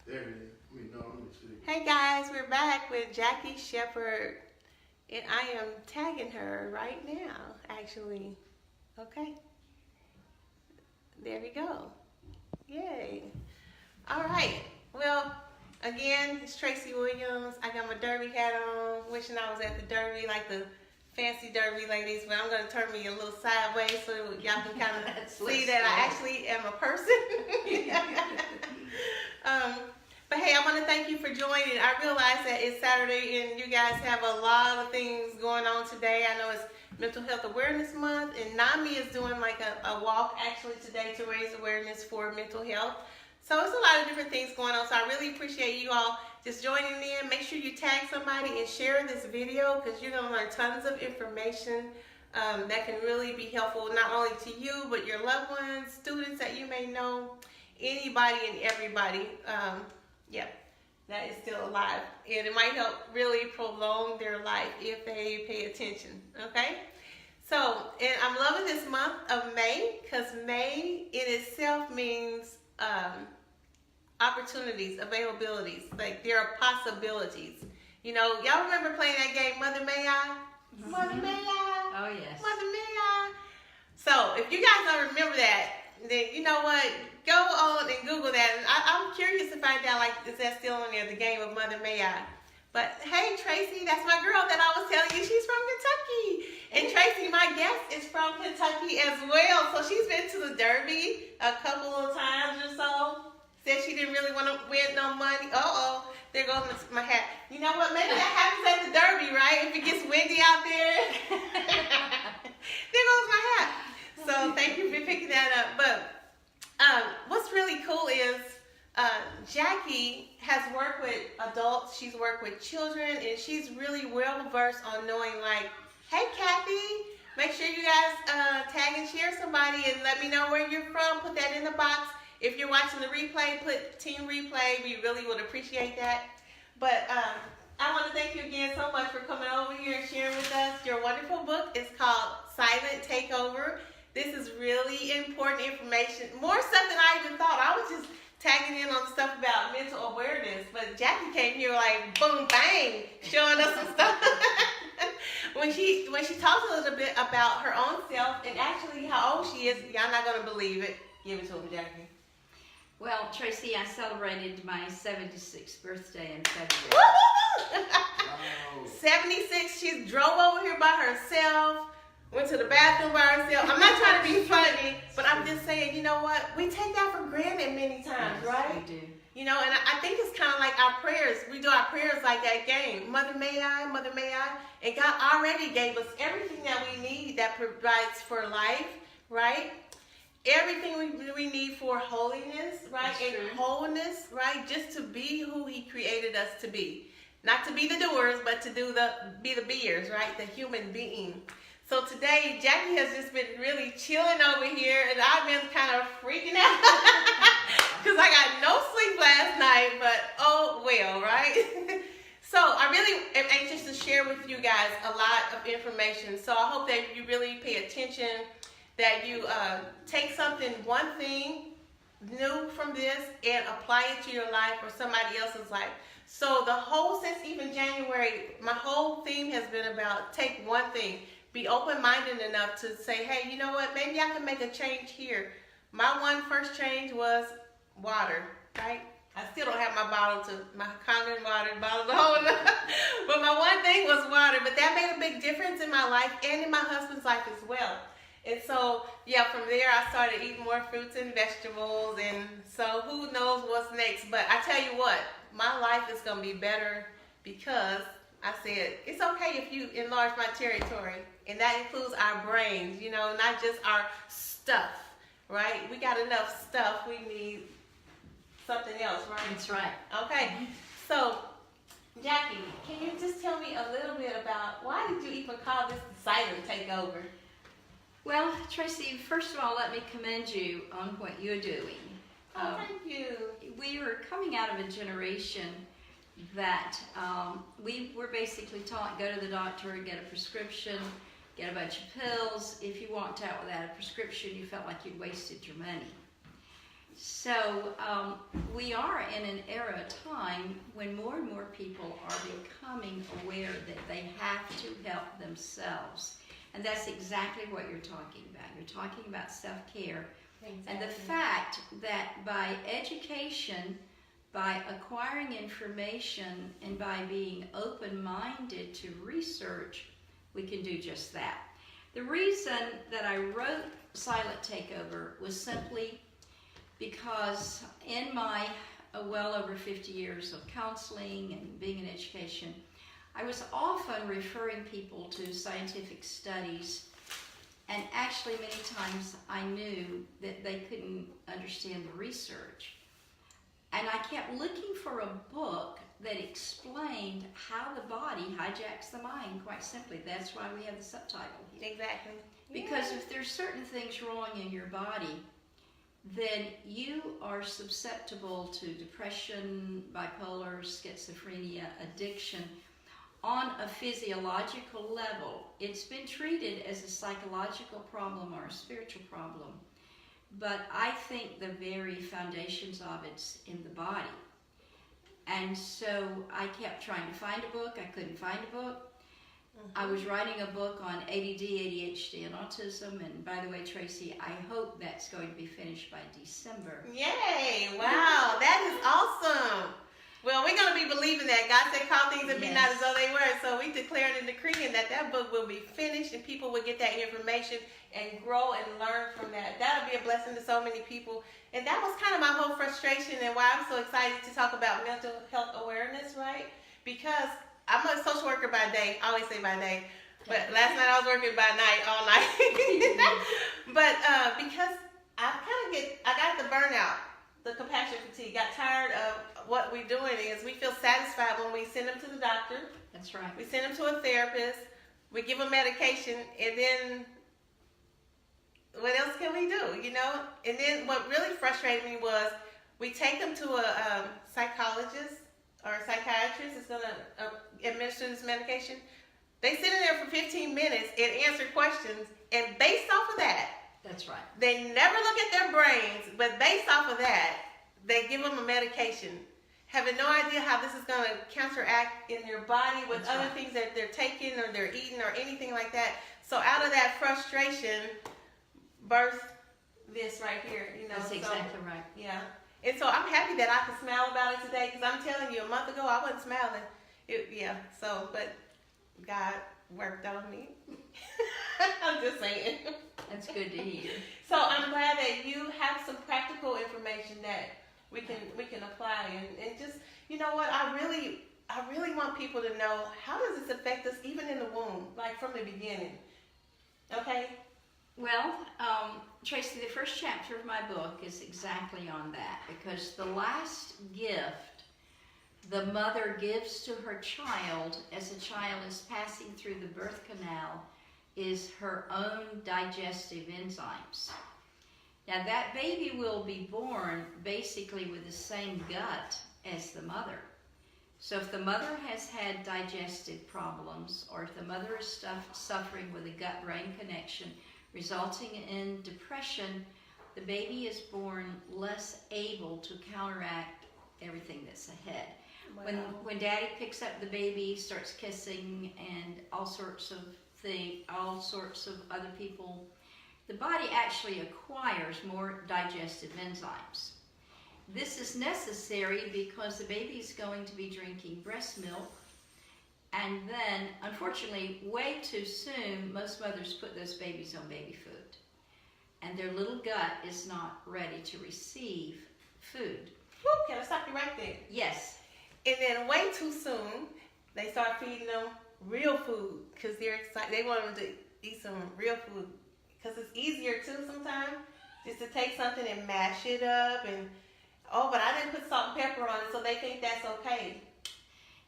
There it is. Let me see. Hey guys, we're back with Jackie Sheppard, and I am tagging her right now, actually. Okay. There we go. Yay. All right. Well, again, it's Tracy Williams. I got my derby hat on, wishing I was at the derby, like the fancy derby ladies, but I'm going to turn me a little sideways so y'all can kind of see that I actually am a person. But hey, I want to thank you for joining. I realize that it's Saturday and you guys have a lot of things going on today. I know it's Mental Health Awareness Month, and NAMI is doing like a walk actually today to raise awareness for mental health. So it's a lot of different things going on. So I really appreciate you all just joining in. Make sure you tag somebody and share this video because you're going to learn tons of information that can really be helpful not only to you, but your loved ones, students that you may know, anybody and everybody. Yeah, that is still alive. And it might help really prolong their life if they pay attention, okay? So, and I'm loving this month of May because May in itself means opportunities, availabilities. Like there are possibilities. You know, y'all remember playing that game, Mother May I? Mm-hmm. Mother May I? Oh, yes. Mother May I? So, if you guys don't remember that, then you know what? Go on and Google that. And I'm curious to find out, like, is that still on there, the game of Mother May I? But hey, Tracy, that's my girl that I was telling you. She's from Kentucky. And Tracy, my guest, is from Kentucky as well. So she's been to the Derby a couple of times or so. Said she didn't really want to win no money. Uh-oh, there goes my hat. You know what? Maybe that happens at the Derby, right? If it gets windy out there. There goes my hat. So thank you for picking that up. But what's really cool is Jackie has worked with adults, she's worked with children, and she's really well versed on knowing, like, hey Kathy, make sure you guys tag and share somebody and let me know where you're from. Put that in the box. If you're watching the replay, put Team Replay. We really would appreciate that. But I want to thank you again so much for coming over here and sharing with us. Your wonderful book is called Silent Takeover. This is really important information, more stuff than I even thought. I was just tagging in on stuff about mental awareness, but Jackie came here like boom, bang, showing us some stuff. when she talks a little bit about her own self and actually how old she is, y'all not gonna believe it. Give it to him, Jackie. Well, Tracy, I celebrated my 76th birthday in February. Wow. 76. She drove over here by herself. Went to the bathroom by herself. I'm not trying to be funny, but I'm just saying, you know what? We take that for granted many times, Yes, right? we do. You know, and I think it's kind of like our prayers. We do our prayers like that game. Mother may I, Mother may I. And God already gave us everything that we need that provides for life, right? Everything we need for holiness, right? And wholeness, right? Just to be who He created us to be. Not to be the doers, but to be the beers, right? The human being. So today, Jackie has just been really chilling over here, and I've been kind of freaking out because I got no sleep last night, but oh well, right? So I really am anxious to share with you guys a lot of information. So I hope that you really pay attention, that you take something, one thing new from this and apply it to your life or somebody else's life. So the whole, since even January, my whole theme has been about take one thing. Be open-minded enough to say, hey, you know what? Maybe I can make a change here. My first change was water, right? I still don't have my Kangen water bottle to hold up. But my one thing was water. But that made a big difference in my life and in my husband's life as well. And so, yeah, from there I started eating more fruits and vegetables. And so who knows what's next. But I tell you what, my life is going to be better because I said, it's okay if you enlarge my territory. And that includes our brains, you know, not just our stuff, right? We got enough stuff. We need something else, right? That's right. Okay. So, Jackie, can you just tell me a little bit about why did you even call this the Silent Takeover? Well, Tracy, first of all, let me commend you on what you're doing. Oh, thank you. We are coming out of a generation that we were basically taught, go to the doctor, get a prescription, get a bunch of pills. If you walked out without a prescription, you felt like you'd wasted your money. So we are in an era, time, when more and more people are becoming aware that they have to help themselves. And that's exactly what you're talking about. You're talking about self-care. Exactly. And the fact that by education, by acquiring information, and by being open-minded to research, we can do just that. The reason that I wrote Silent Takeover was simply because in my well over 50 years of counseling and being in education, I was often referring people to scientific studies, and actually many times I knew that they couldn't understand the research. And I kept looking for a book that explained how the body hijacks the mind, quite simply. That's why we have the subtitle here. Exactly. Because if there's certain things wrong in your body, then you are susceptible to depression, bipolar, schizophrenia, addiction on a physiological level. It's been treated as a psychological problem or a spiritual problem, but I think the very foundations of it's in the body. And so I kept trying to find a book. I couldn't find a book. I was writing a book on ADD, ADHD, and autism. And by the way, Tracy, I hope that's going to be finished by December. Yay! Wow, that is awesome. Well, we're going to be believing that. God said, call things that be not as though they were. So we declaring and decreeing that that book will be finished and people will get that information and grow and learn from that. That'll be a blessing to so many people. And that was kind of my whole frustration and why I'm so excited to talk about mental health awareness, right? Because I'm a social worker by day. I always say by day. But last night I was working by night, all night. But because I got the burnout, the compassion fatigue, got tired of what we're doing is we feel satisfied when we send them to the doctor. That's right. We send them to a therapist. We give them medication. And then what else can we do, you know? And then what really frustrated me was we take them to a psychologist or a psychiatrist that's going to administer this medication. They sit in there for 15 minutes and answer questions, and based off of that, that's right. They never look at their brains, but based off of that, they give them a medication, having no idea how this is going to counteract in their body with that's other right. things that they're taking or they're eating or anything like that. So out of that frustration, birth this right here, you know. That's exactly right. Yeah. And so I'm happy that I can smile about it today, because I'm telling you, a month ago I wasn't smiling. But God worked on me. I'm just saying. That's good to hear. So I'm glad that you have some practical information that we can apply, and just, you know what, I really want people to know, how does this affect us even in the womb, like from the beginning? Okay? Well, Tracy, the first chapter of my book is exactly on that, because the last gift the mother gives to her child as the child is passing through the birth canal is her own digestive enzymes. Now, that baby will be born basically with the same gut as the mother. So if the mother has had digestive problems, or if the mother is suffering with a gut-brain connection, resulting in depression, the baby is born less able to counteract everything that's ahead. Wow. When daddy picks up the baby, starts kissing, and all sorts of other people, the body actually acquires more digestive enzymes. This is necessary because the baby is going to be drinking breast milk. And then, unfortunately, way too soon, most mothers put those babies on baby food. And their little gut is not ready to receive food. Woo, can I stop you right there? Yes. And then way too soon, they start feeding them real food, because they're excited. They want them to eat some real food, because it's easier too sometimes just to take something and mash it up. And, but I didn't put salt and pepper on it, so they think that's okay.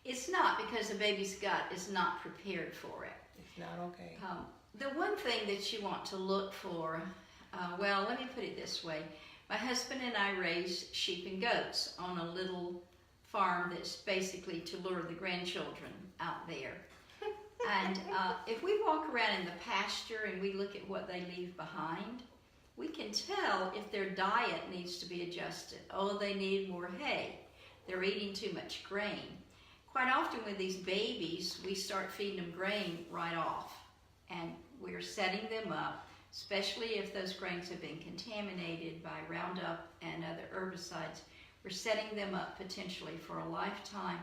It's not, because the baby's gut is not prepared for it. It's not okay. The one thing that you want to look for, let me put it this way. My husband and I raise sheep and goats on a little farm that's basically to lure the grandchildren out there. And if we walk around in the pasture and we look at what they leave behind, we can tell if their diet needs to be adjusted. Oh, they need more hay. They're eating too much grain. Quite often with these babies, we start feeding them grain right off. And we're setting them up, especially if those grains have been contaminated by Roundup and other herbicides. We're setting them up potentially for a lifetime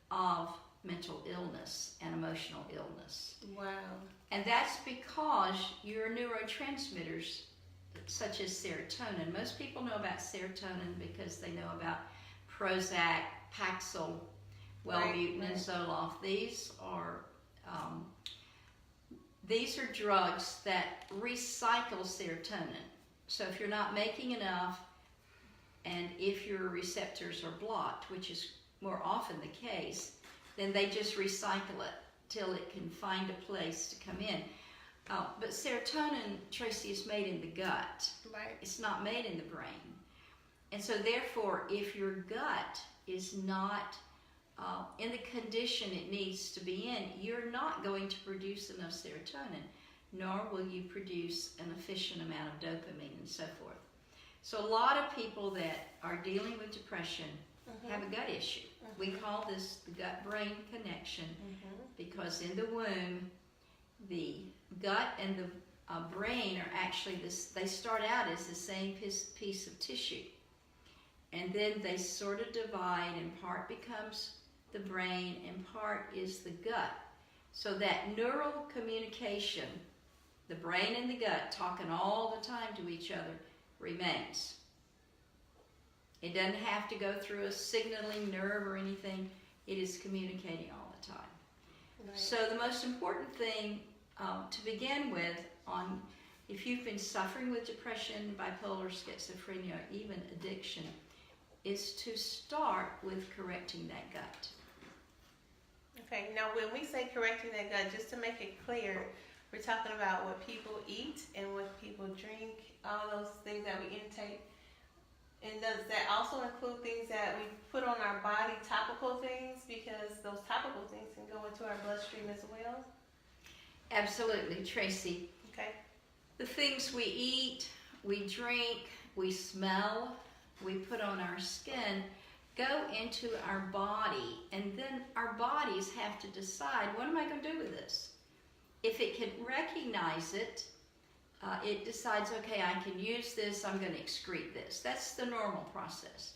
of mental illness and emotional illness. Wow. And that's because your neurotransmitters, such as serotonin, most people know about serotonin because they know about Prozac, Paxil, Wellbutrin, and Zoloft. These are drugs that recycle serotonin. So if you're not making enough, and if your receptors are blocked, which is more often the case, then they just recycle it till it can find a place to come in. But serotonin, Tracy, is made in the gut. Right. It's not made in the brain. And so therefore, if your gut is not in the condition it needs to be in, you're not going to produce enough serotonin, nor will you produce an efficient amount of dopamine and so forth. So a lot of people that are dealing with depression have a gut issue. We call this the gut-brain connection because in the womb, the gut and the brain are actually they start out as the same piece of tissue. And then they sort of divide, and part becomes the brain and part is the gut. So that neural communication, the brain and the gut talking all the time to each other, remains. It doesn't have to go through a signaling nerve or anything. It is communicating all the time. Right. So the most important thing to begin with, if you've been suffering with depression, bipolar, schizophrenia, or even addiction, is to start with correcting that gut. Okay, now when we say correcting that gut, just to make it clear, we're talking about what people eat and what people drink, all those things that we intake. And does that also include things that we put on our body, topical things? Because those topical things can go into our bloodstream as well. Absolutely, Tracy. Okay. The things we eat, we drink, we smell, we put on our skin, go into our body, and then our bodies have to decide, what am I going to do with this? If it can recognize it, it decides, okay, I can use this, I'm going to excrete this. That's the normal process.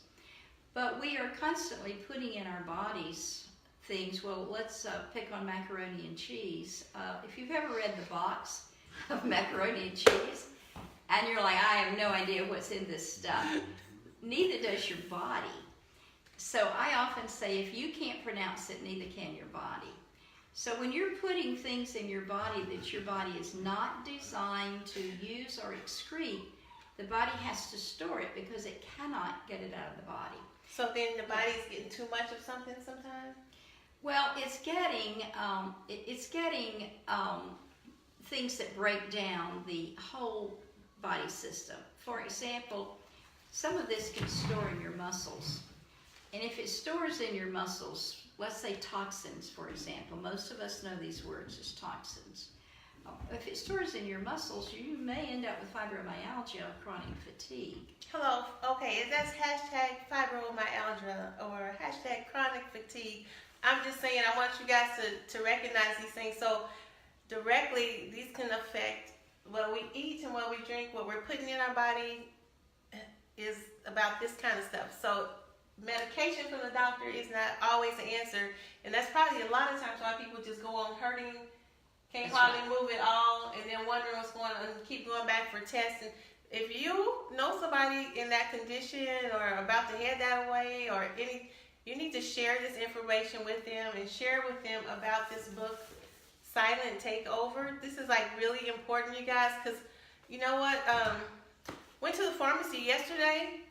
But we are constantly putting in our bodies things. Well, let's pick on macaroni and cheese. If you've ever read the box of macaroni and cheese, and you're like, I have no idea what's in this stuff, neither does your body. So I often say, if you can't pronounce it, neither can your body. So when you're putting things in your body that your body is not designed to use or excrete, the body has to store it because it cannot get it out of the body. So then the body's getting too much of something sometimes? Well, it's getting things that break down the whole body system. For example, some of this can store in your muscles. And if it stores in your muscles, let's say toxins, for example. Most of us know these words as toxins. If it stores in your muscles, you may end up with fibromyalgia or chronic fatigue. Hello. Okay, that's hashtag fibromyalgia or hashtag chronic fatigue. I'm just saying I want you guys to recognize these things. So directly, these can affect what we eat and what we drink, what we're putting in our body is about this kind of stuff. So medication from the doctor is not always the answer, and that's probably a lot of times why people just go on hurting, can't hardly move at all, and then wondering what's going on and keep going back for tests. And if you know somebody in that condition or about to head that way or you need to share this information with them and share with them about this book, Silent Takeover. This is like really important, you guys, because you know what? Went to the pharmacy yesterday.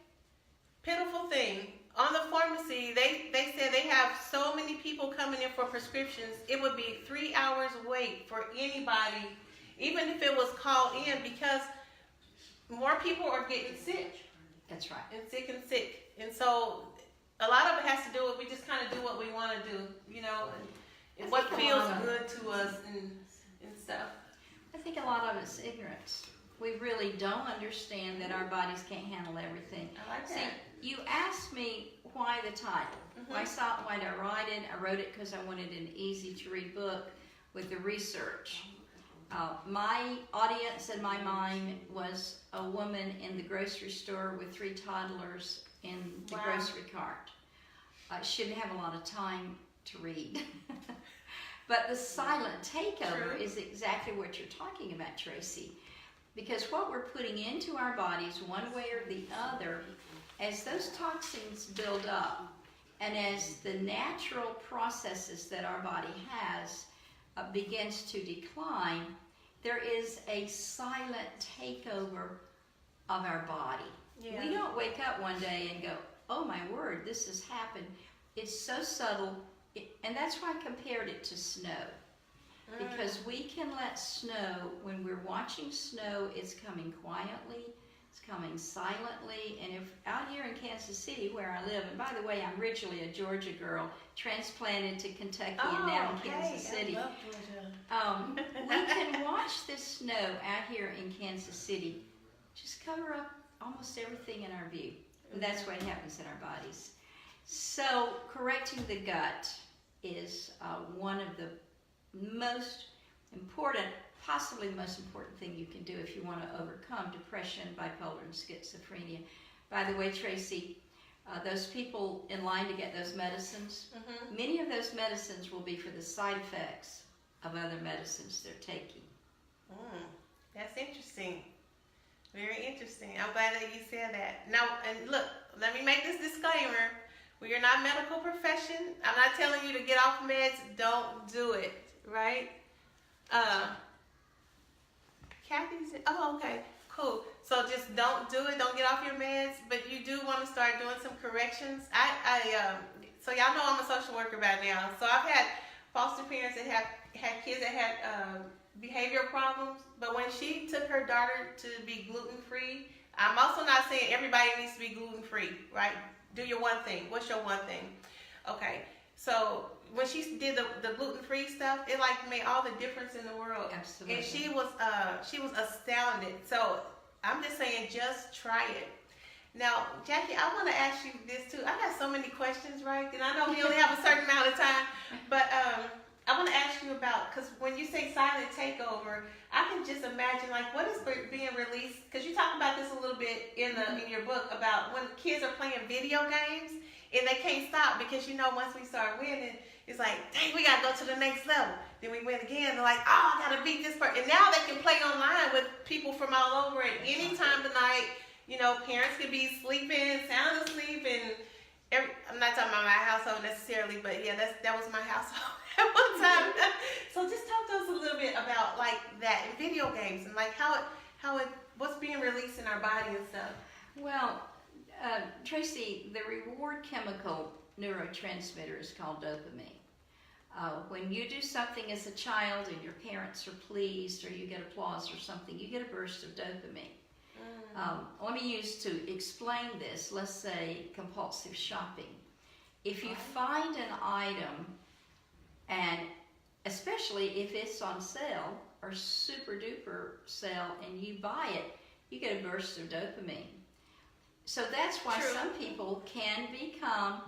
Pitiful thing. On the pharmacy, they said they have so many people coming in for prescriptions, it would be 3 hours wait for anybody, even if it was called in, because more people are getting sick. That's right. And sick. And so a lot of it has to do with we just kind of do what we want to do, you know, and what feels good to us and stuff. I think a lot of it's ignorance. we really don't understand that our bodies can't handle everything. I like See, that. you asked me why the title. Why did I write it? I wrote it because I wanted an easy-to-read book with the research. My audience in my mind was a woman in the grocery store with 3 toddlers in the grocery cart. She didn't have a lot of time to read. But the silent takeover is exactly what you're talking about, Tracy. Because what we're putting into our bodies one way or the other, as those toxins build up, and as the natural processes that our body has begins to decline, there is a silent takeover of our body. Yeah. We don't wake up one day and go, oh my word, this has happened. It's so subtle, and that's why I compared it to snow. Because we can let snow, when we're watching snow, it's coming quietly, it's coming silently, and if out here in Kansas City where I live, and by the way, I'm originally a Georgia girl, transplanted to Kentucky and now in Kansas City. I love Georgia. We can watch this snow out here in Kansas City just cover up almost everything in our view. And that's what happens in our bodies. So correcting the gut is one of the most important, possibly the most important thing you can do if you want to overcome depression, bipolar, and schizophrenia. By the way, Tracy, those people in line to get those medicines, many of those medicines will be for the side effects of other medicines they're taking. That's interesting. Very interesting. I'm glad that you said that. Now, and look, let me make this disclaimer. We are not medical profession. I'm not telling you to get off meds. Don't do it, right? Kathy said, oh, okay, cool. So just don't do it. Don't get off your meds. But you do want to start doing some corrections. So y'all know I'm a social worker by now. So I've had foster parents that had kids that had behavioral problems. But when she took her daughter to be gluten-free, I'm also not saying everybody needs to be gluten-free, right? Do your one thing. What's your one thing? Okay. So when she did the gluten-free stuff, it like made all the difference in the world. Absolutely. And she was astounded. So I'm just saying, just try it. Now, Jackie, I want to ask you this too. I got so many questions, right? And I know we only have a certain amount of time, but I want to ask you about, because when you say silent takeover, I can just imagine like what is being released. Because you talk about this a little bit in your book about when kids are playing video games and they can't stop because once we start winning, it's like, dang, we gotta go to the next level. Then we win again. They're like, oh, I gotta beat this person. And now they can play online with people from all over at any time of night. Parents could be sleeping, sound asleep, and I'm not talking about my household necessarily, but yeah, that was my household at one time. So just talk to us a little bit about like that in video games and like what's being released in our body and stuff. Well, Tracy, the reward chemical neurotransmitter is called dopamine. When you do something as a child and your parents are pleased or you get applause or something, you get a burst of dopamine. Let me use to explain this, let's say compulsive shopping. If you find an item, and especially if it's on sale or super duper sale and you buy it, you get a burst of dopamine. So that's why some people can become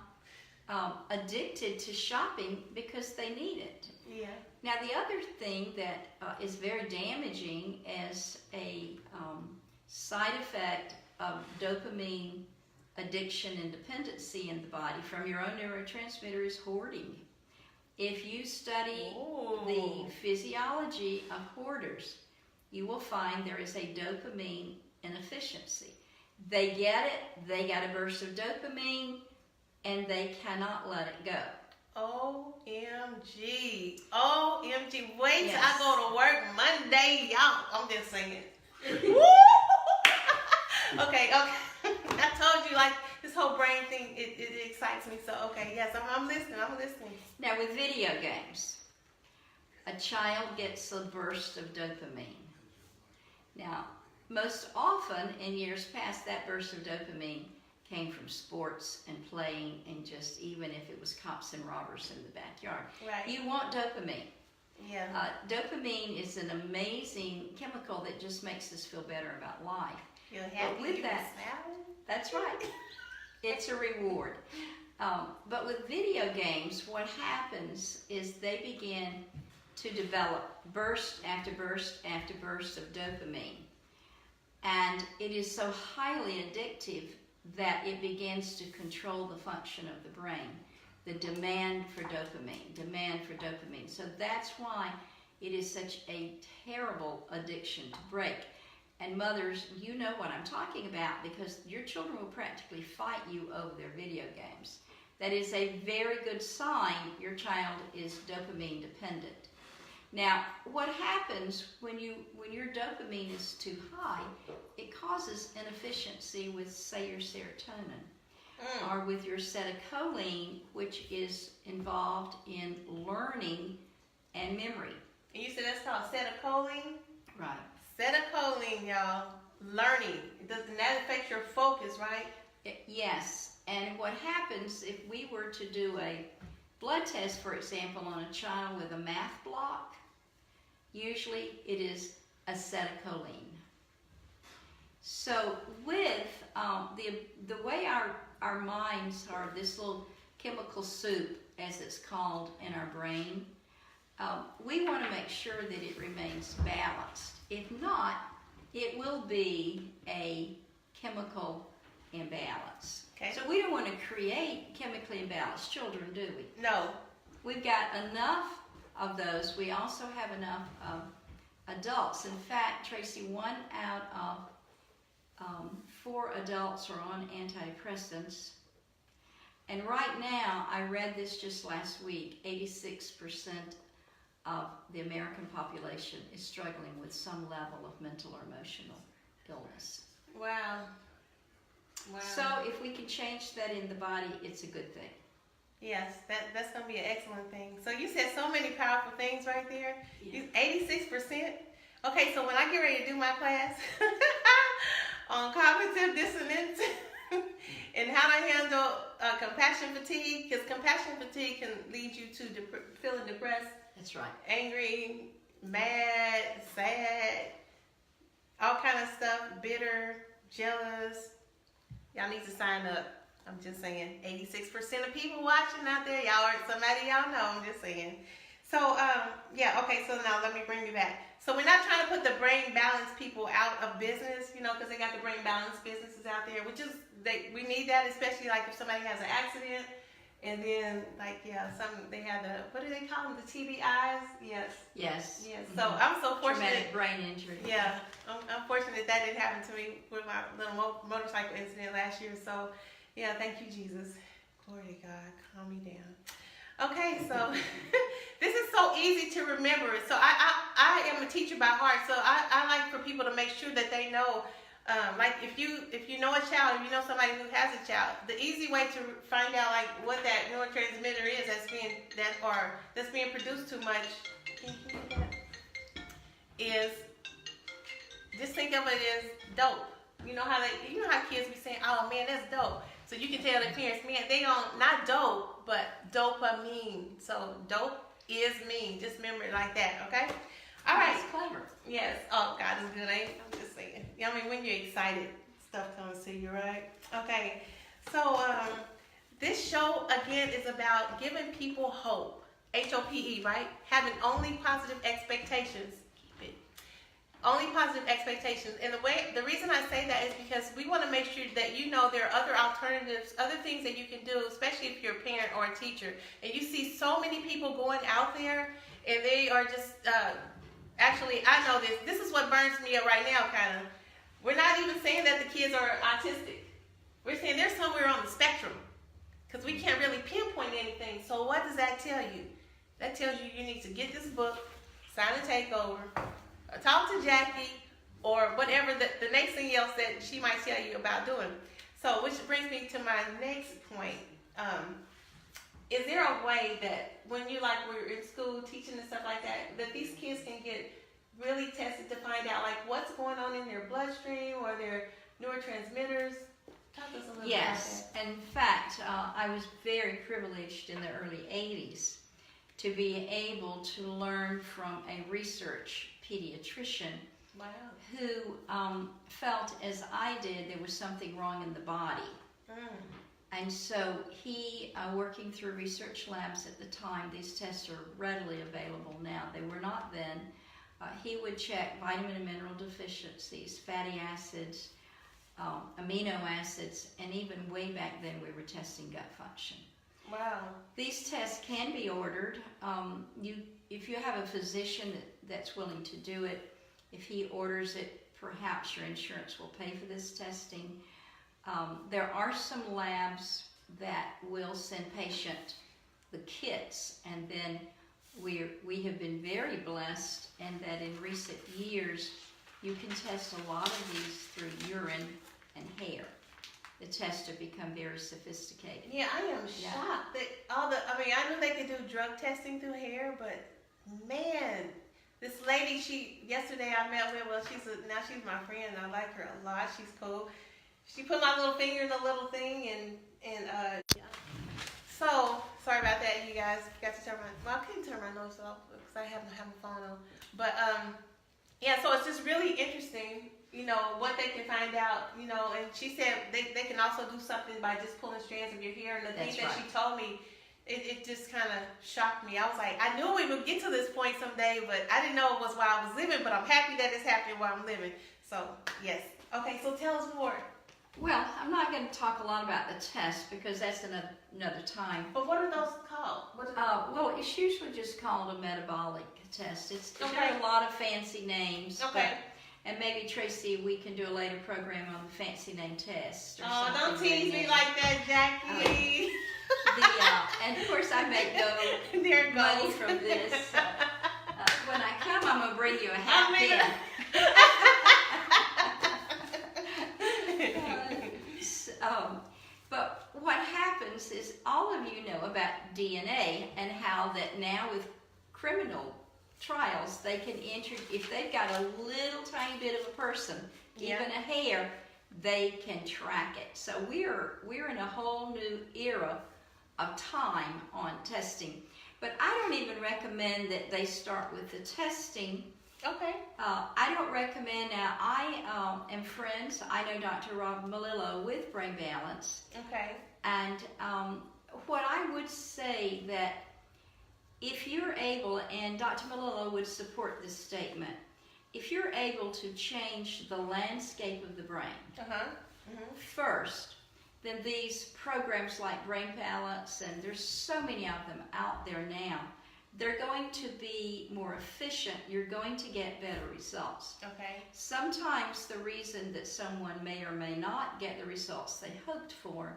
addicted to shopping because they need it. Yeah. Now the other thing that is very damaging as a side effect of dopamine addiction and dependency in the body from your own neurotransmitter is hoarding. If you study the physiology of hoarders, you will find there is a dopamine inefficiency. They get it, they got a burst of dopamine, and they cannot let it go. OMG. OMG. Wait till I go to work Monday, y'all. I'm just saying. Woo! Okay. I told you, like, this whole brain thing, it excites me. So, okay, yes, I'm listening. Now, with video games, a child gets a burst of dopamine. Now, most often, in years past, that burst of dopamine came from sports and playing and just even if it was cops and robbers in the backyard. Right. You want dopamine. Yeah. Dopamine is an amazing chemical that just makes us feel better about life. You're happy. with you that- smiling? That's right. It's a reward. But with video games, what happens is they begin to develop burst after burst after burst of dopamine. And it is so highly addictive that it begins to control the function of the brain. The demand for dopamine. So that's why it is such a terrible addiction to break. And mothers, you know what I'm talking about, because your children will practically fight you over their video games. That is a very good sign your child is dopamine dependent. Now, what happens when your dopamine is too high, it causes inefficiency with, say, your serotonin. Or with your acetylcholine, which is involved in learning and memory. And you said that's called acetylcholine? Right. Acetylcholine, y'all, learning. Doesn't that affect your focus, right? Yes. And what happens if we were to do a blood test, for example, on a child with a math block, usually it is acetylcholine. So with the way our minds are this little chemical soup, as it's called in our brain, we want to make sure that it remains balanced. If not, it will be a chemical imbalance. Okay. So we don't want to create chemically imbalanced children, do we? No. We've got enough of those. We also have enough of adults. In fact, Tracy, 1 out of 4 adults are on antidepressants. And right now, I read this just last week, 86% of the American population is struggling with some level of mental or emotional illness. Wow. So if we can change that in the body, it's a good thing. Yes, that's going to be an excellent thing. So you said so many powerful things right there. Yeah. 86%. Okay, so when I get ready to do my class on cognitive dissonance and how to handle compassion fatigue, because compassion fatigue can lead you to feeling depressed. That's right. Angry, mad, sad, all kind of stuff, bitter, jealous. Y'all need to sign up. I'm just saying, 86% of people watching out there, y'all are somebody y'all know, I'm just saying. So, okay, so now let me bring you back. So we're not trying to put the brain balance people out of business, because they got the brain balance businesses out there, which is, we need that, especially like if somebody has an accident, and then they have what do they call them, the TBIs? Yes. Yes. Mm-hmm. So I'm so fortunate. Traumatic brain injury. Yeah, I'm fortunate that didn't happen to me with my little motorcycle incident last year. So, yeah, thank you, Jesus. Glory to God. Calm me down. Okay, so this is so easy to remember. So I am a teacher by heart. So I like for people to make sure that they know. Like if you know a child, if you know somebody who has a child, the easy way to find out like what that neurotransmitter is that's being produced too much, can you hear that? Is just think of it as dope. You know how kids be saying, "Oh man, that's dope." So you can tell the parents, man, they don't, not dope, but dopamine. So dope is mean. Just remember it like that, okay? All right. That's clever. Yes. Oh, God is good, ain't it? I'm just saying. I mean, when you're excited, stuff comes to you, right? Okay. So, this show, again, is about giving people hope. HOPE, right? Having only positive expectations. Keep it. Only positive expectations. And the reason I say that is because we want to make sure that you know there are other alternatives, other things that you can do, especially if you're a parent or a teacher. And you see so many people going out there, and they are just... Actually, I know this. This is what burns me up right now, kind of. We're not even saying that the kids are autistic. We're saying they're somewhere on the spectrum because we can't really pinpoint anything. So what does that tell you? That tells you you need to get this book, sign a takeover, or talk to Jackie, or whatever the next thing else that she might tell you about doing. So, which brings me to my next point. Is there a way that when we're in school teaching and stuff like that these kids can get really tested to find out what's going on in their bloodstream or their neurotransmitters? Talk to us a little Yes. bit about that. In fact, I was very privileged in the early 80s to be able to learn from a research pediatrician Wow. who felt, as I did, there was something wrong in the body. And so he, working through research labs at the time, these tests are readily available now. They were not then. He would check vitamin and mineral deficiencies, fatty acids, amino acids, and even way back then we were testing gut function. Wow. These tests can be ordered. If you have a physician that's willing to do it, if he orders it, perhaps your insurance will pay for this testing. There are some labs that will send patient the kits, and then we have been very blessed in that in recent years you can test a lot of these through urine and hair. The tests have become very sophisticated. Yeah, I am shocked that I knew they could do drug testing through hair, but man, this lady, yesterday I met with, now she's my friend. I like her a lot. She's cool. She put my little finger in the little thing and so, sorry about that, you guys. Got to turn I couldn't turn my nose off because I have my phone on. But, yeah, so it's just really interesting, what they can find out, and she said they can also do something by just pulling strands of your hair. And the thing that she told me, it just kind of shocked me. I was like, I knew we would get to this point someday, but I didn't know it was while I was living, but I'm happy that it's happening while I'm living. So, yes. Okay, so tell us more. Well, I'm not going to talk a lot about the test because that's another time. But what are those called? Well, it's usually just called a metabolic test. There are a lot of fancy names. Okay. And maybe, Tracy, we can do a later program on the fancy name test. Oh, don't tease me like that, Jackie. And of course, I make money from this. When I come, I'm going to bring you a hat pin. But what happens is all of you know about DNA and how that now with criminal trials, they can enter, if they've got a little tiny bit of a person, even a hair, they can track it. So we're in a whole new era of time on testing. But I don't even recommend that they start with the testing. Okay. I don't recommend, now I am friends, I know Dr. Rob Malillo with Brain Balance. Okay. And what I would say that if you're able, and Dr. Malillo would support this statement, if you're able to change the landscape of the brain first, then these programs like Brain Balance, and there's so many of them out there now, they're going to be more efficient. You're going to get better results. Okay. Sometimes the reason that someone may or may not get the results they hoped for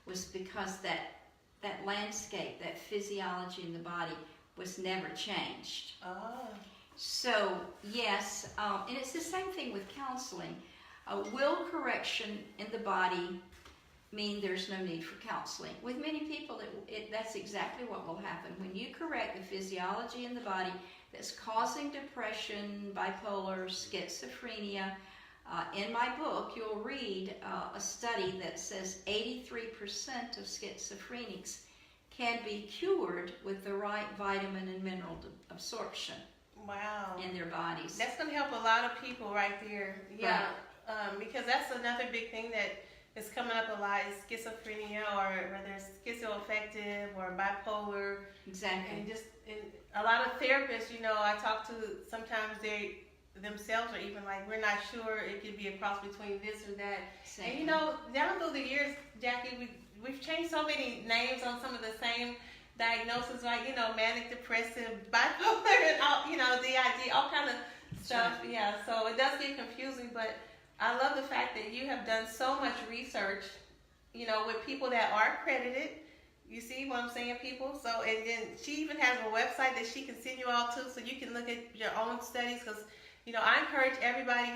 was because that landscape, that physiology in the body was never changed. Oh. So, yes, and it's the same thing with counseling. Will correction in the body mean there's no need for counseling? With many people, that's exactly what will happen. When you correct the physiology in the body that's causing depression, bipolar, schizophrenia, in my book, you'll read a study that says 83% of schizophrenics can be cured with the right vitamin and mineral absorption. Wow. In their bodies. That's going to help a lot of people right there. Yeah. Right. Because that's another big thing that is coming up a lot is schizophrenia, or whether it's schizoaffective or bipolar. Exactly. And a lot of therapists, I talk to, sometimes they themselves are even like, we're not sure, it could be a cross between this or that. Exactly. And down through the years, Jackie, we've changed so many names on some of the same diagnoses, like, manic depressive, bipolar, and all, DID, all kind of stuff. Sure. Yeah, so it does get confusing, but I love the fact that you have done so much research, with people that are accredited. You see what I'm saying, people? So, and then she even has a website that she can send you all to, so you can look at your own studies, because, I encourage everybody,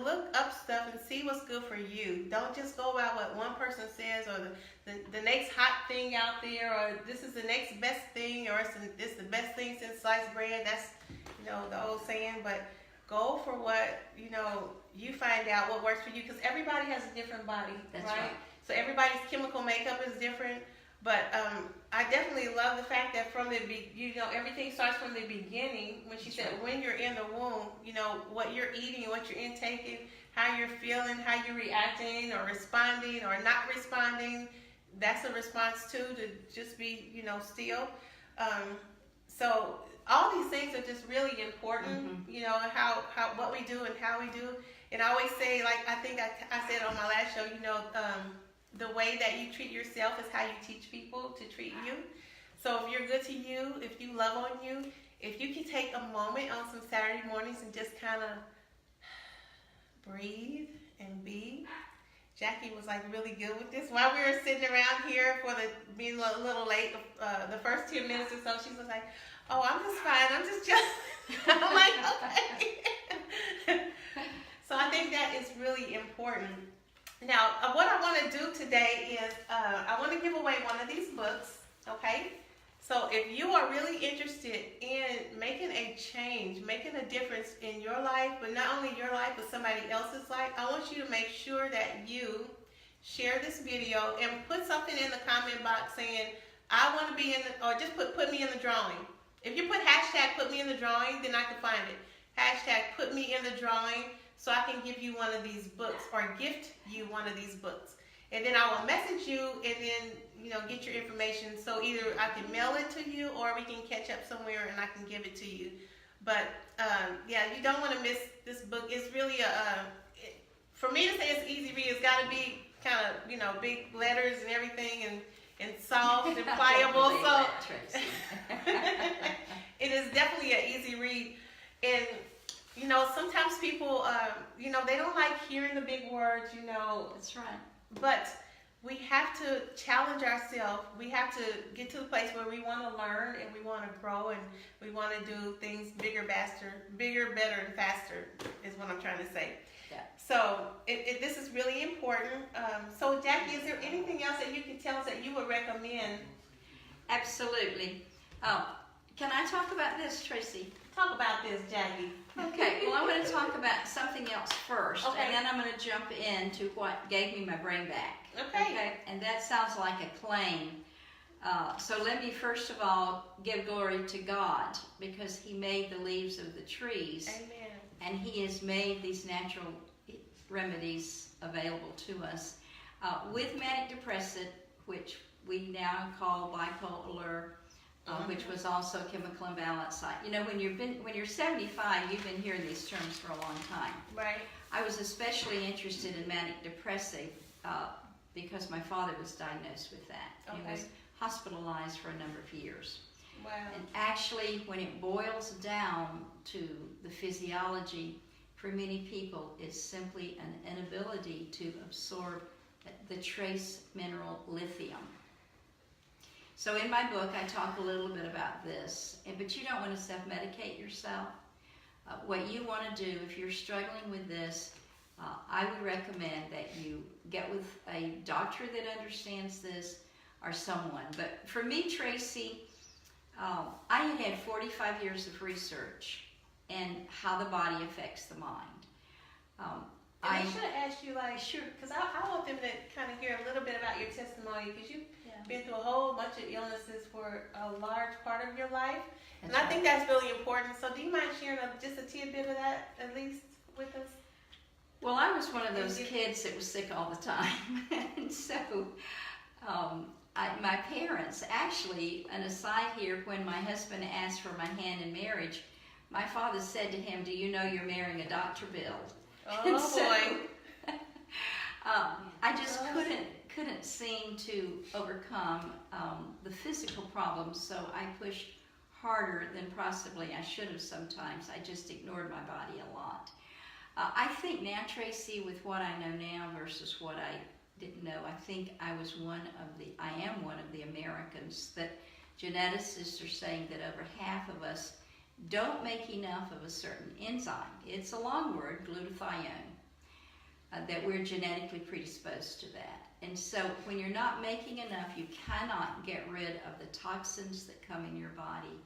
look up stuff and see what's good for you. Don't just go by what one person says, or the next hot thing out there, or this is the next best thing, or it's the best thing since sliced bread. That's, the old saying, but go for what, you find out what works for you, because everybody has a different body. That's right? So everybody's chemical makeup is different. But I definitely love the fact that everything starts from the beginning. When she said, when you're in the womb, what you're eating, what you're intaking, how you're feeling, how you're reacting or responding or not responding. That's a response too, to just be, still. So all these things are just really important, how what we do and how we do. And I always say, like I think I said on my last show, the way that you treat yourself is how you teach people to treat you. So if you're good to you, if you love on you, if you can take a moment on some Saturday mornings and just kind of breathe and be. Jackie was like really good with this. While we were sitting around here being a little late, the first 10 minutes or so, she was like, "Oh, I'm just fine. I'm just I'm like, okay." So I think that is really important. Now, what I want to do today is I want to give away one of these books, okay? So if you are really interested in making a change, making a difference in your life, but not only your life, but somebody else's life, I want you to make sure that you share this video and put something in the comment box saying, I want to be or just put me in the drawing. If you put hashtag put me in the drawing, then I can find it. Hashtag put me in the drawing so I can give you one of these books or gift you one of these books. And then I will message you and then, get your information. So either I can mail it to you or we can catch up somewhere and I can give it to you. But, you don't want to miss this book. It's really for me to say it's easy read, it's got to be kind of, big letters and everything and soft and pliable. So it is definitely an easy read. And, sometimes people, they don't like hearing the big words, That's right. But we have to challenge ourselves. We have to get to the place where we want to learn and we want to grow and we want to do things bigger, better, and faster is what I'm trying to say. Yeah. So this is really important. So Jackie, is there anything else that you can tell us that you would recommend? Absolutely. Can I talk about this, Tracy? Talk about this, Jackie. Okay, well, I'm going to talk about something else first, Okay. and then I'm going to jump into what gave me my brain back. Okay. And that sounds like a claim. So let me first of all give glory to God, because He made the leaves of the trees. Amen. And He has made these natural remedies available to us. With manic depressive, which we now call bipolar, which was also chemical imbalance. When you're 75, you've been hearing these terms for a long time. Right. I was especially interested in manic depressive because my father was diagnosed with that. Okay. He was hospitalized for a number of years. Wow. And actually, when it boils down to the physiology, for many people, it's simply an inability to absorb the trace mineral lithium. So in my book, I talk a little bit about this, but you don't want to self-medicate yourself. What you want to do, if you're struggling with this, I would recommend that you get with a doctor that understands this or someone. But for me, Tracy, I had 45 years of research and how the body affects the mind. I should have asked you, sure, because I want them to kind of hear a little bit about your testimony, because you've been through a whole bunch of illnesses for a large part of your life. That's and I think that's really important. So do you mind sharing just a tidbit of that, at least, with us? Well, I was one of those kids that was sick all the time. And so my parents, actually, an aside here, when my husband asked for my hand in marriage, my father said to him, "Do you know you're marrying a Dr. Bill?" Oh, boy. I just couldn't seem to overcome the physical problems, so I pushed harder than possibly I should have sometimes. I just ignored my body a lot. I think now, Tracy, with what I know now versus what I didn't know, I think I am one of the Americans that geneticists are saying that over half of us don't make enough of a certain enzyme. It's a long word, glutathione, that we're genetically predisposed to that. And so when you're not making enough, you cannot get rid of the toxins that come in your body.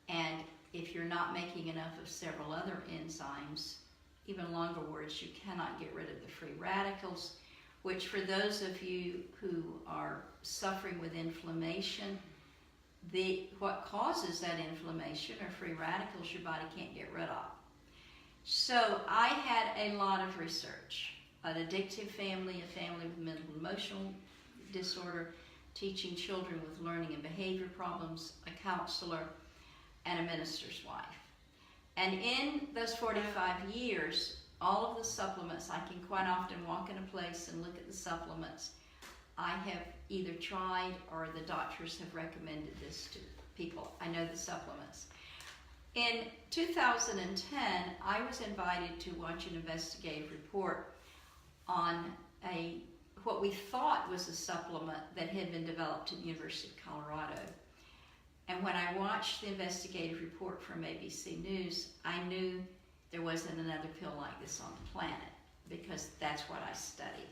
And if you're not making enough of several other enzymes, even longer words, you cannot get rid of the free radicals, which for those of you who are suffering with inflammation, what causes that inflammation are free radicals your body can't get rid of. So I had a lot of research. An addictive family, a family with mental and emotional disorder, teaching children with learning and behavior problems, a counselor, and a minister's wife. And in those 45 years, all of the supplements, I can quite often walk in a place and look at the supplements. I have either tried or the doctors have recommended this to people. I know the supplements. In 2010, I was invited to watch an investigative report on what we thought was a supplement that had been developed at the University of Colorado. And when I watched the investigative report from ABC News, I knew there wasn't another pill like this on the planet, because that's what I study.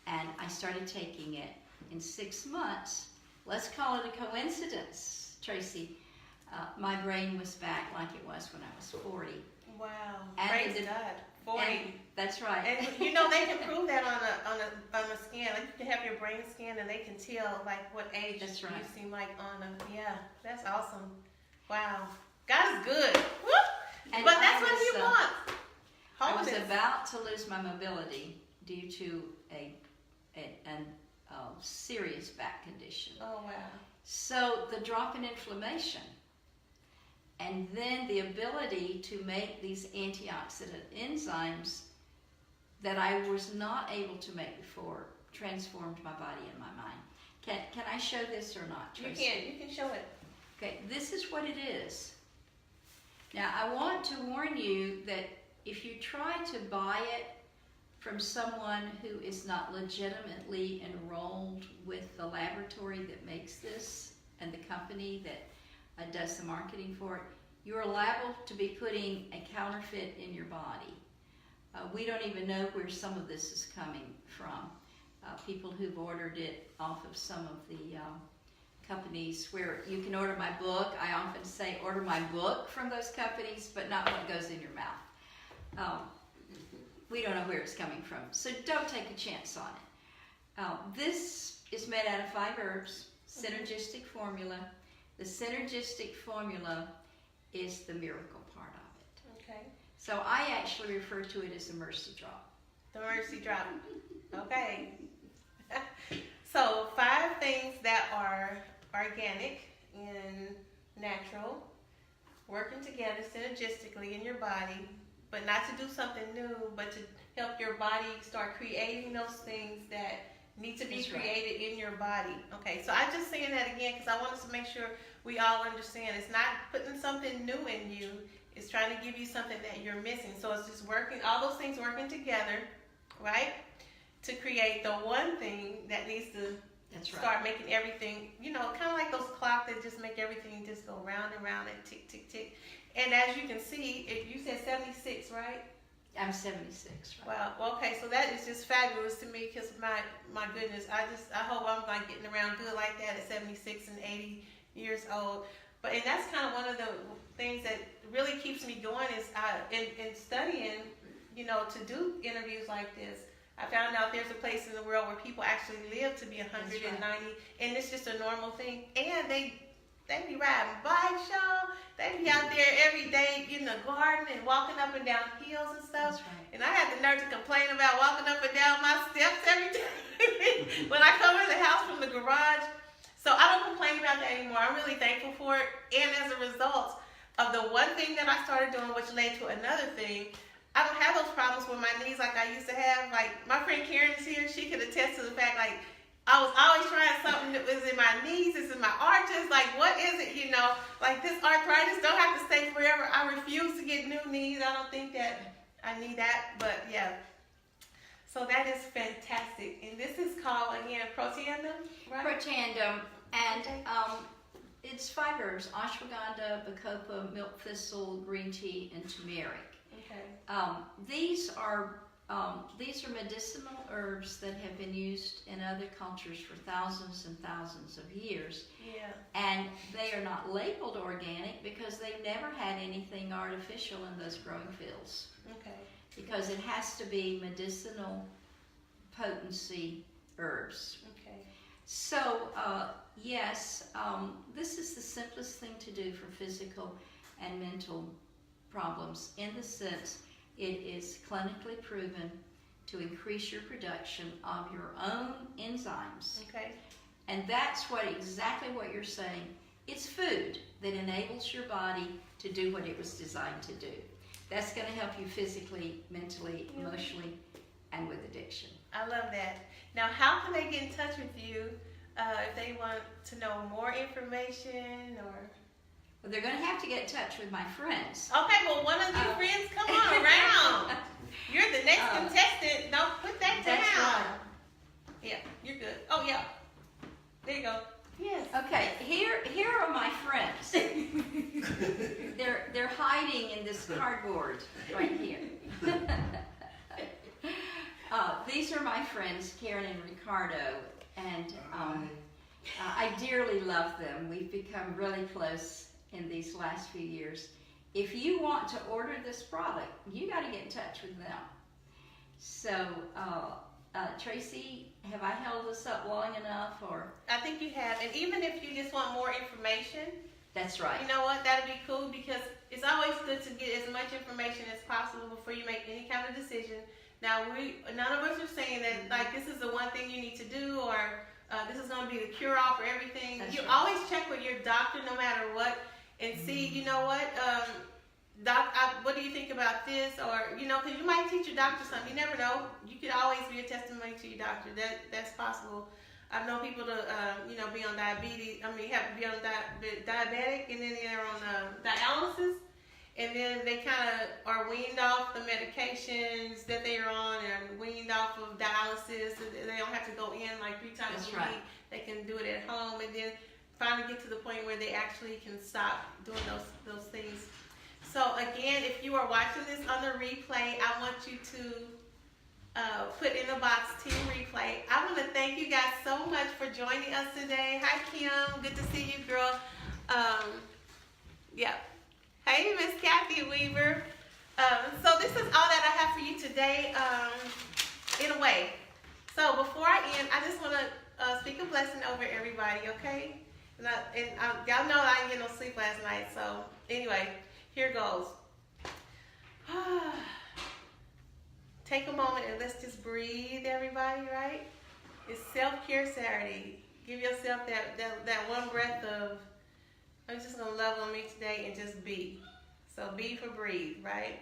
And I started taking it. In 6 months, let's call it a coincidence, Tracy, my brain was back like it was when I was 40. Wow. And Praise God. 40. That's right. And you know, they can prove that on a scan. Like, you can have your brain scan and they can tell like what age That's right. you seem like on a, yeah, that's awesome. Wow. God is good. Woo! And But that's what he wants. I was Wholeness. about to lose my mobility due to a serious back condition. Oh, wow. So the drop in inflammation, and then the ability to make these antioxidant enzymes that I was not able to make before transformed my body and my mind. Can I show this or not, Tracy? You can show it. Okay, this is what it is. Now, I want to warn you that if you try to buy it from someone who is not legitimately enrolled with the laboratory that makes this and the company that does the marketing for it, you are liable to be putting a counterfeit in your body. We don't even know where some of this is coming from. People who've ordered it off of some of the companies where you can order my book. I often say order my book from those companies, but not what goes in your mouth. We don't know where it's coming from, so don't take a chance on it. This is made out of 5 herbs, synergistic formula. The synergistic formula is the miracle part of it. Okay. So I actually refer to it as a mercy drop. The mercy drop. Okay. So 5 things that are organic and natural, working together synergistically in your body, but not to do something new, but to help your body start creating those things that need to be That's right. created in your body. Okay, so I'm just saying that again because I want us to make sure we all understand. It's not putting something new in you. It's trying to give you something that you're missing. So it's just working, all those things working together, right, to create the one thing that needs to That's right. start making everything, you know, kind of like those clocks that just make everything just go round and round and tick, tick, tick. And as you can see, if you said 76, right? I'm 76, right? Wow. Okay, so that is just fabulous to me because my goodness, I hope I'm like getting around good like that at 76 and 80 years old. And that's kind of one of the things that really keeps me going is in studying, you know, to do interviews like this. I found out there's a place in the world where people actually live to be 190, and it's just a normal thing. And they be riding bikes, y'all. They be out there every day in the garden and walking up and down hills and stuff. That's right. And I had the nerve to complain about walking up and down my steps every day when I come in the house from the garage. So I don't complain about that anymore. I'm really thankful for it. And as a result of the one thing that I started doing, which led to another thing, I don't have those problems with my knees like I used to have. Like, my friend Karen is here. She could attest to the fact, like, I was always trying something that was in my knees, it's in my arches. Like, what is it, you know? Like, this arthritis don't have to stay forever. I refuse to get new knees. I don't think that I need that, but yeah. So that is fantastic. And this is called, again, Protandum, right? Protandum, and it's 5 herbs: ashwagandha, bacopa, milk thistle, green tea, and turmeric. Okay. These are medicinal herbs that have been used in other cultures for thousands and thousands of years. Yeah. And they are not labeled organic because they've never had anything artificial in those growing fields. Okay. Because it has to be medicinal potency herbs. Okay. So, yes, this is the simplest thing to do for physical and mental problems in the sense it is clinically proven to increase your production of your own enzymes. Okay. And that's exactly what you're saying. It's food that enables your body to do what it was designed to do. That's going to help you physically, mentally, emotionally, and with addiction. I love that. Now, how can they get in touch with you if they want to know more information or? Well, they're going to have to get in touch with my friends. Okay, well, one of your friends, come on around. You're the next contestant. Don't put that down. That's right. Yeah, you're good. Oh, yeah. There you go. Yes. Okay, here are my friends. They're hiding in this cardboard right here. These are my friends, Karen and Ricardo, and I dearly love them. We've become really close in these last few years. If you want to order this product, you got to get in touch with them. So, Tracy, have I held this up long enough, or? I think you have. And even if you just want more information, That's right. you know what? That'd be cool because it's always good to get as much information as possible before you make any kind of decision. Now, none of us are saying that like this is the one thing you need to do, or this is going to be the cure-all for everything. That's You right. always check with your doctor no matter what and see, you know what, what do you think about this? Or, you know, because you might teach your doctor something. You never know. You could always be a testimony to your doctor. That's possible. I've known people to, you know, be on diabetes. I mean, have to be on diabetic, and then they're on dialysis. And then they kind of are weaned off the medications that they are on and weaned off of dialysis. So they don't have to go in like 3 times That's a right. week. They can do it at home and then finally get to the point where they actually can stop doing those things. So again, if you are watching this on the replay, I want you to put in the box Team Replay. I want to thank you guys so much for joining us today. Hi, Kim. Good to see you, girl. Yeah. Hey, Miss Kathy Weaver. So this is all that I have for you today, in a way. So before I end, I just want to speak a blessing over everybody, okay? And y'all know I didn't get no sleep last night, so anyway, here goes. Take a moment and let's just breathe, everybody, right? It's Self-Care Saturday. Give yourself that one breath of, I'm just going to love on me today and just be. So be for breathe, right?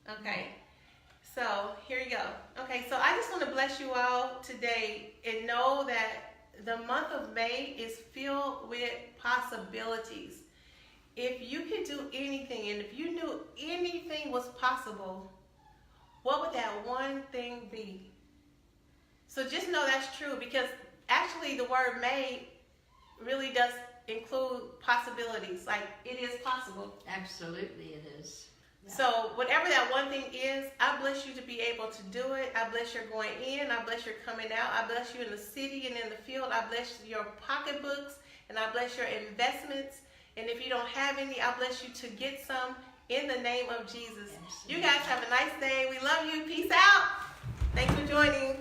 Okay. So here you go. Okay, so I just want to bless you all today and know that the month of May is filled with possibilities. If you could do anything and if you knew anything was possible, what would that one thing be? So just know that's true because actually the word May really does include possibilities. Like it is possible. Absolutely it is. Yeah. So whatever that one thing is, I bless you to be able to do it. I bless your going in. I bless your coming out. I bless you in the city and in the field. I bless your pocketbooks and I bless your investments. And if you don't have any, I bless you to get some in the name of Jesus. Absolutely. You guys have a nice day. We love you. Peace out. Thanks for joining.